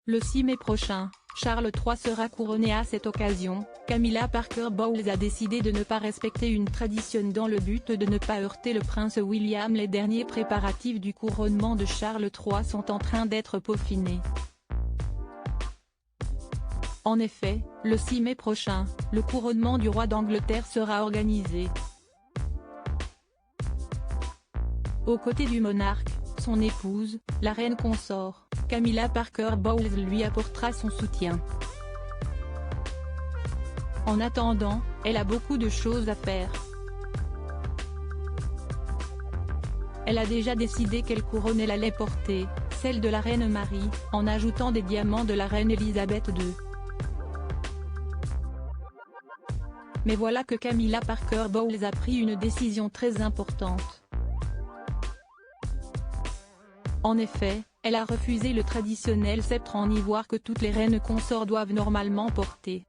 Le 6 mai prochain, Charles III sera couronné. À cette occasion, Camilla Parker Bowles a décidé de ne pas respecter une tradition dans le but de ne pas heurter le prince William. Les derniers préparatifs du couronnement de Charles III sont en train d'être peaufinés. En effet, le 6 mai prochain, le couronnement du roi d'Angleterre sera organisé. Aux côtés du monarque, son épouse, la reine consort, Camilla Parker Bowles lui apportera son soutien. En attendant, elle a beaucoup de choses à faire. Elle a déjà décidé quelle couronne elle allait porter, celle de la reine Marie, en ajoutant des diamants de la reine Elisabeth II. Mais voilà que Camilla Parker Bowles a pris une décision très importante. En effet, elle a refusé le traditionnel sceptre en ivoire que toutes les reines consorts doivent normalement porter.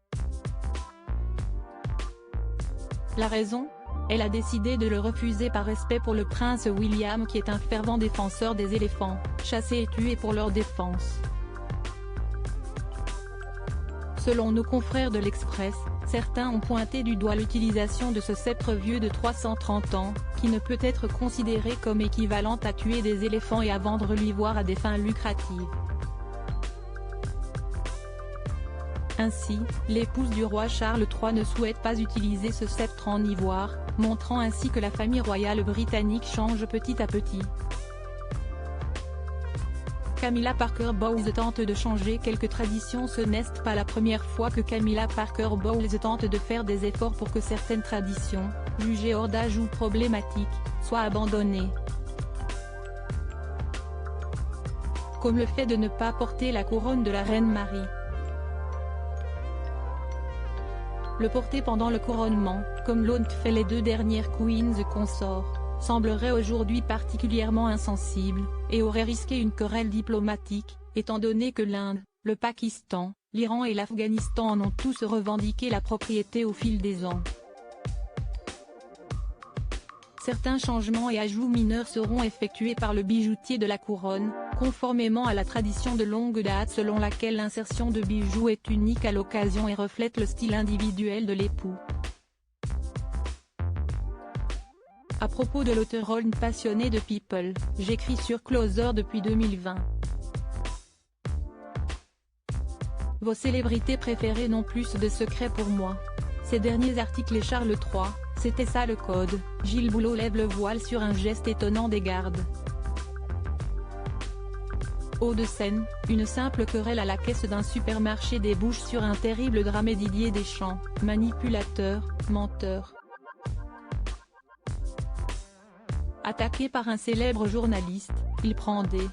La raison ? Elle a décidé de le refuser par respect pour le prince William, qui est un fervent défenseur des éléphants, chassés et tués pour leur défense. Selon nos confrères de l'Express, certains ont pointé du doigt l'utilisation de ce sceptre vieux de 330 ans, qui ne peut être considéré comme équivalent à tuer des éléphants et à vendre l'ivoire à des fins lucratives. Ainsi, l'épouse du roi Charles III ne souhaite pas utiliser ce sceptre en ivoire, montrant ainsi que la famille royale britannique change petit à petit. Camilla Parker Bowles tente de changer quelques traditions. Ce n'est pas la première fois que Camilla Parker Bowles tente de faire des efforts pour que certaines traditions, jugées hors d'âge ou problématiques, soient abandonnées. Comme le fait de ne pas porter la couronne de la reine Marie. Le porter pendant le couronnement, comme l'ont fait les deux dernières queens consorts, semblerait aujourd'hui particulièrement insensible, et aurait risqué une querelle diplomatique, étant donné que l'Inde, le Pakistan, l'Iran et l'Afghanistan en ont tous revendiqué la propriété au fil des ans. Certains changements et ajouts mineurs seront effectués par le bijoutier de la couronne, conformément à la tradition de longue date selon laquelle l'insertion de bijoux est unique à l'occasion et reflète le style individuel de l'époux. À propos de l'auteur Ron, passionné de People, j'écris sur Closer depuis 2020. Vos célébrités préférées n'ont plus de secrets pour moi. Ces derniers articles et Charles III, c'était ça le code. Gilles Boulot lève le voile sur un geste étonnant des gardes. Hauts-de-Seine, une simple querelle à la caisse d'un supermarché débouche sur un terrible drame. Didier Deschamps, manipulateur, menteur. Attaqué par un célèbre journaliste, il prend des